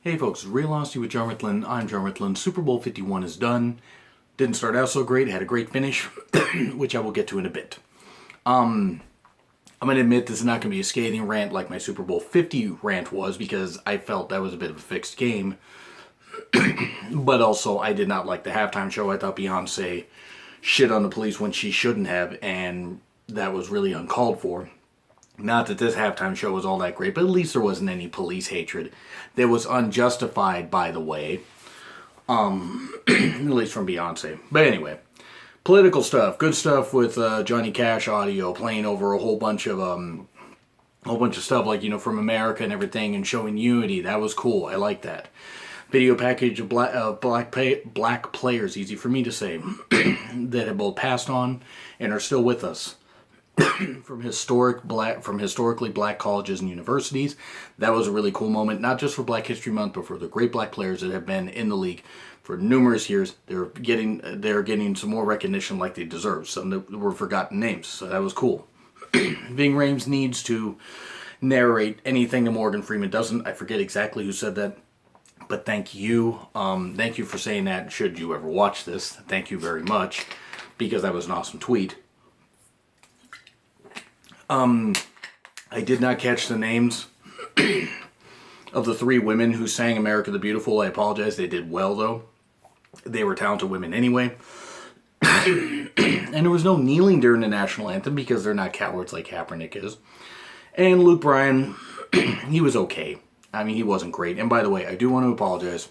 Hey folks, Real Honesty with John Ritland. I'm John Ritland. Super Bowl 51 is done. Didn't start out so great, had a great finish, which I will get to in a bit. I'm going to admit this is not going to be a scathing rant like my Super Bowl 50 rant was, because I felt that was a bit of a fixed game. But also, I did not like the halftime show. I thought Beyonce shit on the police when she shouldn't have, and that was really uncalled for. Not that this halftime show was all that great, but at least there wasn't any police hatred. That was unjustified, by the way. At least from Beyonce. But anyway, political stuff, good stuff with Johnny Cash audio playing over a whole bunch of stuff like, from America and everything, and showing unity. That was cool. I like that. Video package of black players, easy for me to say, that have both passed on and are still with us. from historically black colleges and universities. That was a really cool moment, not just for Black History Month, but for the great black players that have been in the league for numerous years. They're getting some more recognition like they deserve. Some that were forgotten names, so that was cool. Ving Rhames needs to narrate anything that Morgan Freeman doesn't. I forget exactly who said that, but thank you. Thank you for saying that. Should you ever watch this, thank you very much, because that was an awesome tweet. I did not catch the names of the three women who sang America the Beautiful. I apologize. They did well, though. They were talented women anyway. And there was no kneeling during the national anthem because they're not cowards like Kaepernick is. And Luke Bryan, he was okay. I mean, he wasn't great. And by the way, I do want to apologize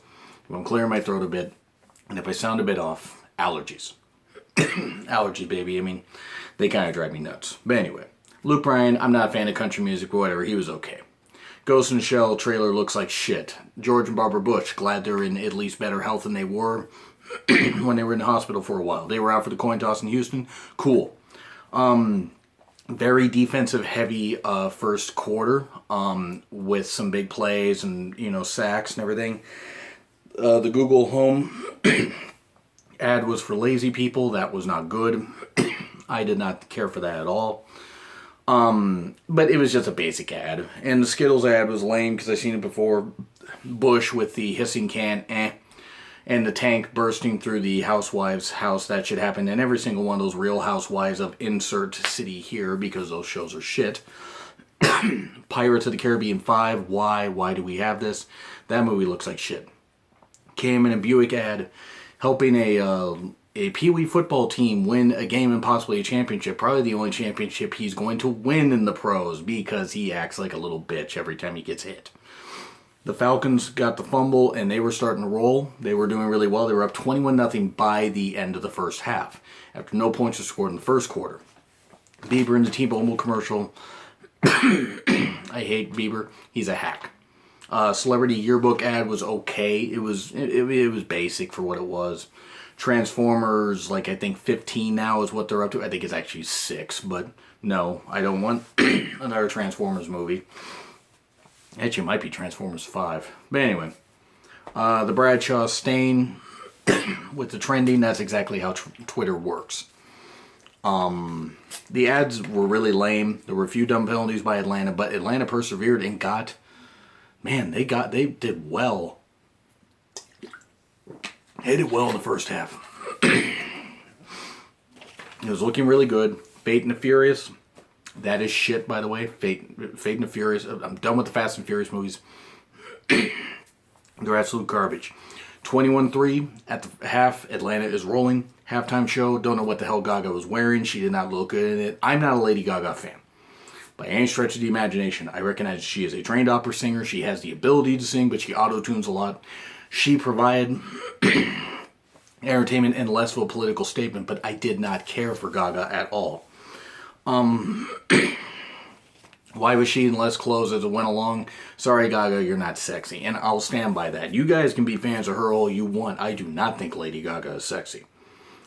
if I'm clearing my throat a bit. And if I sound a bit off, allergies. Allergy, baby. I mean, they kind of drive me nuts. But anyway. Luke Bryan, I'm not a fan of country music, but whatever, he was okay. Ghost in the Shell trailer looks like shit. George and Barbara Bush, glad they're in at least better health than they were when they were in the hospital for a while. They were out for the coin toss in Houston. Cool. Very defensive heavy first quarter with some big plays and, sacks and everything. The Google Home ad was for lazy people. That was not good. I did not care for that at all. But it was just a basic ad. And the Skittles ad was lame because I've seen it before. Bush with the hissing can, and the tank bursting through the housewife's house. That should happen in every single one of those Real Housewives of insert city here, because those shows are shit. Pirates of the Caribbean 5, why? Why do we have this? That movie looks like shit. Cam and a Buick ad helping a Pee Wee football team win a game and possibly a championship. Probably the only championship he's going to win in the pros, because he acts like a little bitch every time he gets hit. The Falcons got the fumble and they were starting to roll. They were doing really well. They were up 21-0 by the end of the first half, after no points were scored in the first quarter. Bieber in the T-Mobile commercial. I hate Bieber. He's a hack. Celebrity yearbook ad was okay. It was basic for what it was. Transformers, I think 15 now is what they're up to. I think it's actually 6, but no, I don't want another Transformers movie. Actually, it might be Transformers 5. But anyway, the Bradshaw stain with the trending, that's exactly how Twitter works. The ads were really lame. There were a few dumb penalties by Atlanta, but Atlanta persevered and they did well. They did well in the first half. It was looking really good. Fate and the Furious. That is shit, by the way. Fate and the Furious. I'm done with the Fast and Furious movies. They're absolute garbage. 21-3 at the half. Atlanta is rolling. Halftime show. Don't know what the hell Gaga was wearing. She did not look good in it. I'm not a Lady Gaga fan. By any stretch of the imagination. I recognize she is a trained opera singer. She has the ability to sing, but she auto-tunes a lot. She provided entertainment and less of a political statement, but I did not care for Gaga at all. Why was she in less clothes as it went along? Sorry, Gaga, you're not sexy. And I'll stand by that. You guys can be fans of her all you want. I do not think Lady Gaga is sexy.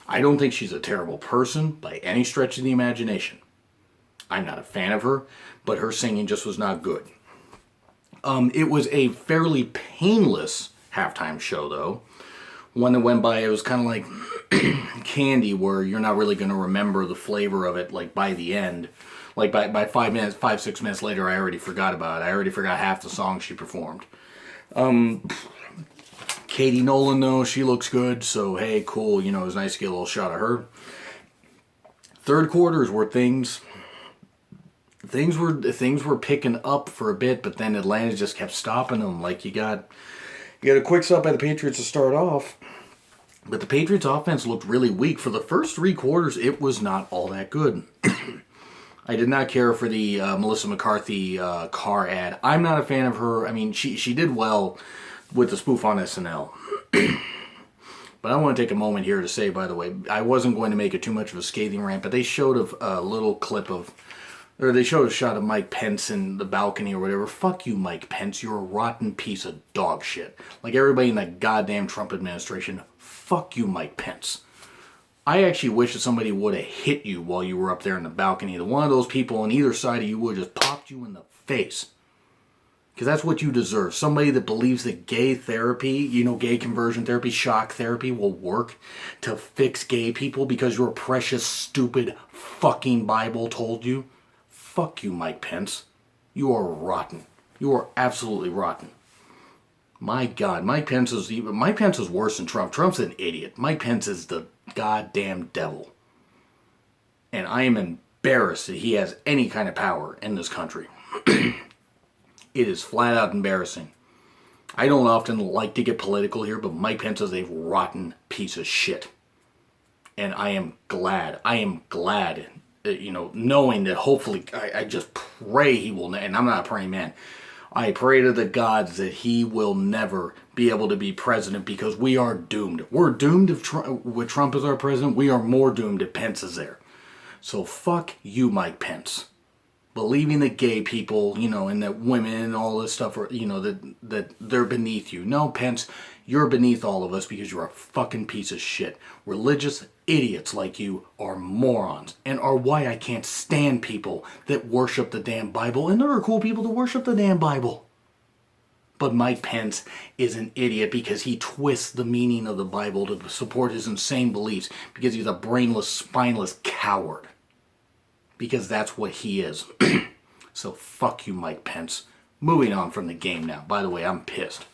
I don't think she's a terrible person by any stretch of the imagination. I'm not a fan of her, but her singing just was not good. It was a fairly painless halftime show, though. One that went by, it was kind of like candy, where you're not really going to remember the flavor of it, by the end. By 5, 6 minutes later, I already forgot about it. I already forgot half the songs she performed. Katie Nolan, though, she looks good, so hey, cool. You know, it was nice to get a little shot of her. Third quarter is where things were picking up for a bit, but then Atlanta just kept stopping them. Like you got a quick stop by the Patriots to start off, but the Patriots offense looked really weak for the first three quarters. It was not all that good. I did not care for the Melissa McCarthy car ad. I'm not a fan of her. I mean, she did well with the spoof on SNL. But I want to take a moment here to say, by the way, I wasn't going to make it too much of a scathing rant, but they showed a little clip of, or they showed a shot of Mike Pence in the balcony or whatever. Fuck you, Mike Pence. You're a rotten piece of dog shit. Like everybody in that goddamn Trump administration. Fuck you, Mike Pence. I actually wish that somebody would have hit you while you were up there in the balcony. That one of those people on either side of you would have just popped you in the face. Because that's what you deserve. Somebody that believes that gay therapy, you know, gay conversion therapy, shock therapy will work to fix gay people because your precious, stupid, fucking Bible told you. Fuck you, Mike Pence. You are rotten. You are absolutely rotten. My God, Mike Pence is worse than Trump. Trump's an idiot. Mike Pence is the goddamn devil. And I am embarrassed that he has any kind of power in this country. It is flat out embarrassing. I don't often like to get political here, but Mike Pence is a rotten piece of shit. And I am glad, you know, knowing that hopefully, I just pray he will, and I'm not a praying man. I pray to the gods that he will never be able to be president because we are doomed. We're doomed with Trump as our president. We are more doomed if Pence is there. So fuck you, Mike Pence. Believing that gay people, you know, and that women and all this stuff are, you know, that they're beneath you. No, Pence, you're beneath all of us because you're a fucking piece of shit. Religious idiots like you are morons and are why I can't stand people that worship the damn Bible. And there are cool people that worship the damn Bible. But Mike Pence is an idiot because he twists the meaning of the Bible to support his insane beliefs because he's a brainless, spineless coward. Because that's what he is. So fuck you, Mike Pence. Moving on from the game now. By the way, I'm pissed.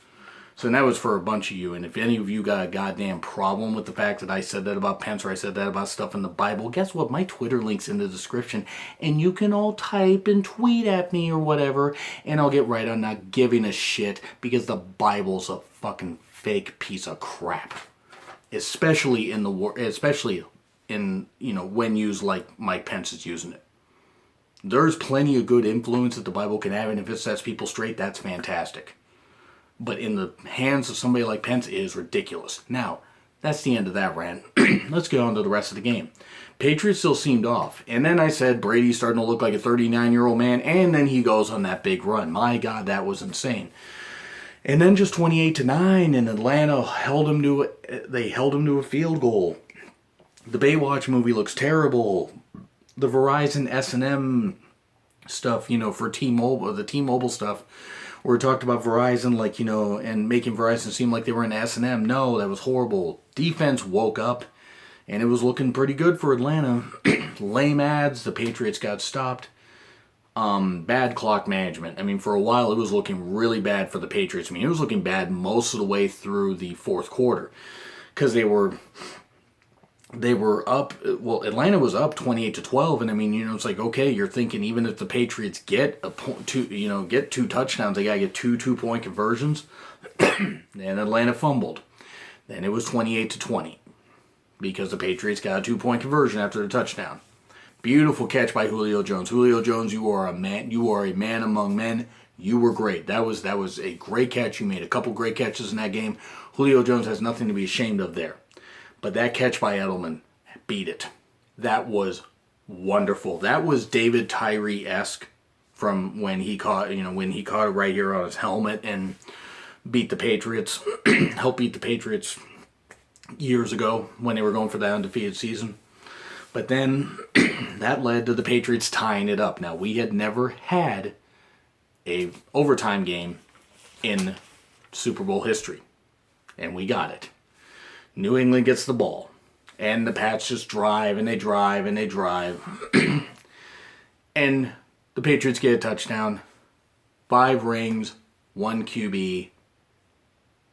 So that was for a bunch of you. And if any of you got a goddamn problem with the fact that I said that about Pence or I said that about stuff in the Bible, guess what? My Twitter link's in the description. And you can all type and tweet at me or whatever. And I'll get right on not giving a shit because the Bible's a fucking fake piece of crap. Especially in you know, when used like Mike Pence is using it. There's plenty of good influence that the Bible can have, and if it sets people straight, that's fantastic. But in the hands of somebody like Pence, it is ridiculous. Now, that's the end of that rant. Let's get on to the rest of the game. Patriots still seemed off. And then I said Brady's starting to look like a 39-year-old man, and then he goes on that big run. My God, that was insane. And then just 28-9, and Atlanta held him to a field goal. The Baywatch movie looks terrible. The Verizon S&M stuff, you know, for T-Mobile, the T-Mobile stuff, where we talked about Verizon, like, you know, and making Verizon seem like they were in S&M. No, that was horrible. Defense woke up, and it was looking pretty good for Atlanta. Lame ads. The Patriots got stopped. Bad clock management. I mean, for a while, it was looking really bad for the Patriots. I mean, it was looking bad most of the way through the fourth quarter because they were up, well, Atlanta was up 28-12, and I mean, you know, it's like, okay, you're thinking even if the Patriots get get two touchdowns, they gotta get two 2-point conversions. Then Atlanta fumbled. Then it was 28-20 because the Patriots got a 2-point conversion after the touchdown. Beautiful catch by Julio Jones. Julio Jones, you are a man. You are a man among men. You were great. That was a great catch. You made a couple great catches in that game. Julio Jones has nothing to be ashamed of there. But that catch by Edelman beat it. That was wonderful. That was David Tyree-esque from when he caught it right here on his helmet and beat the Patriots. Helped beat the Patriots years ago when they were going for that undefeated season. But then that led to the Patriots tying it up. Now, we had never had a overtime game in Super Bowl history. And we got it. New England gets the ball. And the Pats just drive and they drive and they drive. And the Patriots get a touchdown. 5 rings, 1 QB.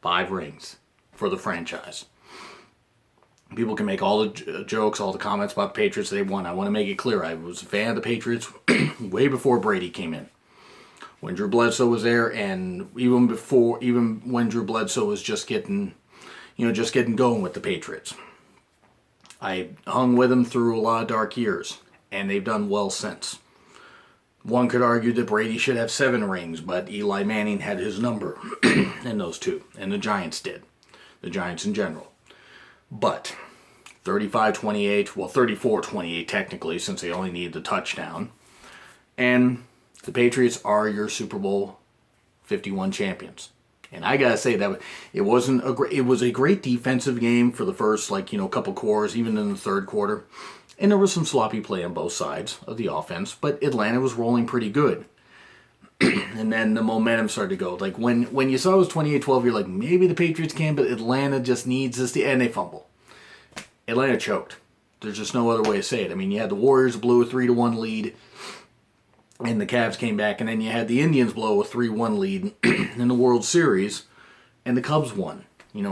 5 rings for the franchise. People can make all the jokes, all the comments about the Patriots they won. I want to make it clear, I was a fan of the Patriots way before Brady came in. When Drew Bledsoe was there, and even when Drew Bledsoe was just getting going with the Patriots. I hung with them through a lot of dark years, and they've done well since. One could argue that Brady should have 7 rings, but Eli Manning had his number in those 2, and the Giants did. The Giants in general. But 35-28, well 34-28 technically, since they only needed the touchdown. And the Patriots are your Super Bowl 51 champions. And I gotta say that it was a great defensive game for the first couple quarters, even in the third quarter. And there was some sloppy play on both sides of the offense, but Atlanta was rolling pretty good. And then the momentum started to go. Like when you saw it was 28-12, you're like, maybe the Patriots can, but Atlanta just needs this, and they fumble. Atlanta choked. There's just no other way to say it. I mean, you had the Warriors blew a 3-1 lead, and the Cavs came back, and then you had the Indians blow a 3-1 lead in the World Series, and the Cubs won,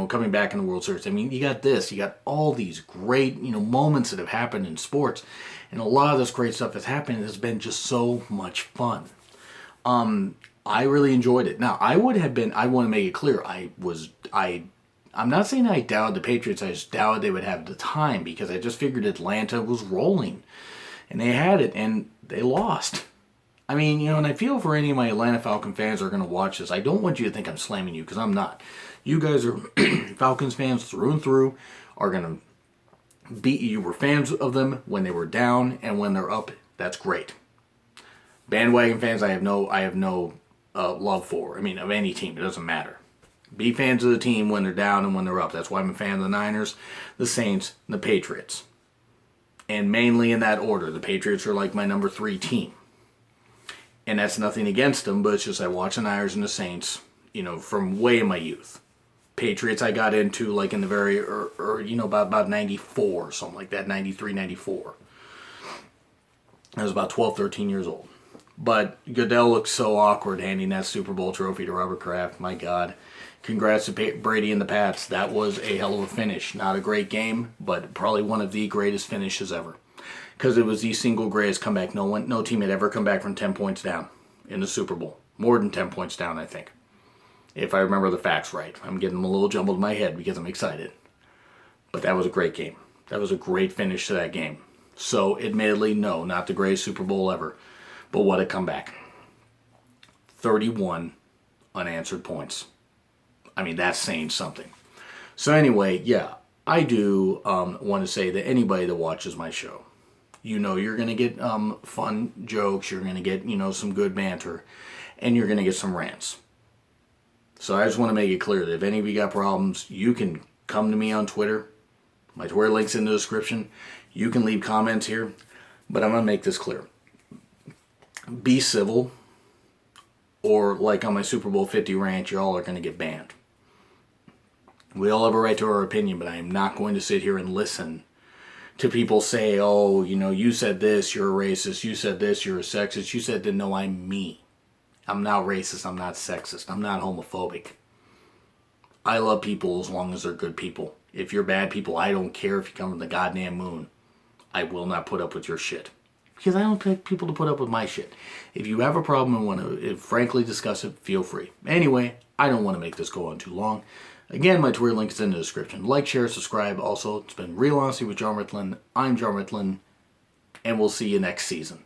coming back in the World Series. I mean, you got all these great, moments that have happened in sports, and a lot of this great stuff that's happened has been just so much fun. I really enjoyed it. Now, I want to make it clear, I'm not saying I doubted the Patriots, I just doubted they would have the time, because I just figured Atlanta was rolling, and they had it, and they lost. I mean, and I feel for any of my Atlanta Falcon fans that are going to watch this, I don't want you to think I'm slamming you, because I'm not. You guys are Falcons fans through and through, are going to you were fans of them when they were down, and when they're up, that's great. Bandwagon fans, I have no love for. I mean, of any team, it doesn't matter. Be fans of the team when they're down and when they're up. That's why I'm a fan of the Niners, the Saints, and the Patriots. And mainly in that order. The Patriots are like my number 3 team. And that's nothing against them, but it's just I watch the Niners and the Saints, from way in my youth. Patriots I got into like in the very, about 94 or something like that, 93, 94. I was about 12, 13 years old. But Goodell looked so awkward handing that Super Bowl trophy to Robert Kraft. My God. Congrats to Brady and the Pats. That was a hell of a finish. Not a great game, but probably one of the greatest finishes ever. Because it was the single greatest comeback. No team had ever come back from 10 points down in the Super Bowl. More than 10 points down, I think. If I remember the facts right. I'm getting them a little jumbled in my head because I'm excited. But that was a great game. That was a great finish to that game. So, admittedly, no, not the greatest Super Bowl ever. But what a comeback. 31 unanswered points. I mean, that's saying something. So anyway, yeah, I do want to say that anybody that watches my show, you're going to get fun jokes, you're going to get, some good banter, and you're going to get some rants. So I just want to make it clear that if any of you got problems, you can come to me on Twitter. My Twitter link's in the description. You can leave comments here, but I'm going to make this clear. Be civil, or like on my Super Bowl 50 rant, you all are going to get banned. We all have a right to our opinion, but I am not going to sit here and listen to people say, oh, you said this, you're a racist, you said this, you're a sexist, you said that. No, I'm me. I'm not racist, I'm not sexist, I'm not homophobic. I love people as long as they're good people. If you're bad people, I don't care if you come from the goddamn moon. I will not put up with your shit. Because I don't pick people to put up with my shit. If you have a problem and want to frankly discuss it, feel free. Anyway, I don't want to make this go on too long. Again, my Twitter link is in the description. Like, share, subscribe. Also, it's been Real Honesty with John Ritlin. I'm John Ritlin, and we'll see you next season.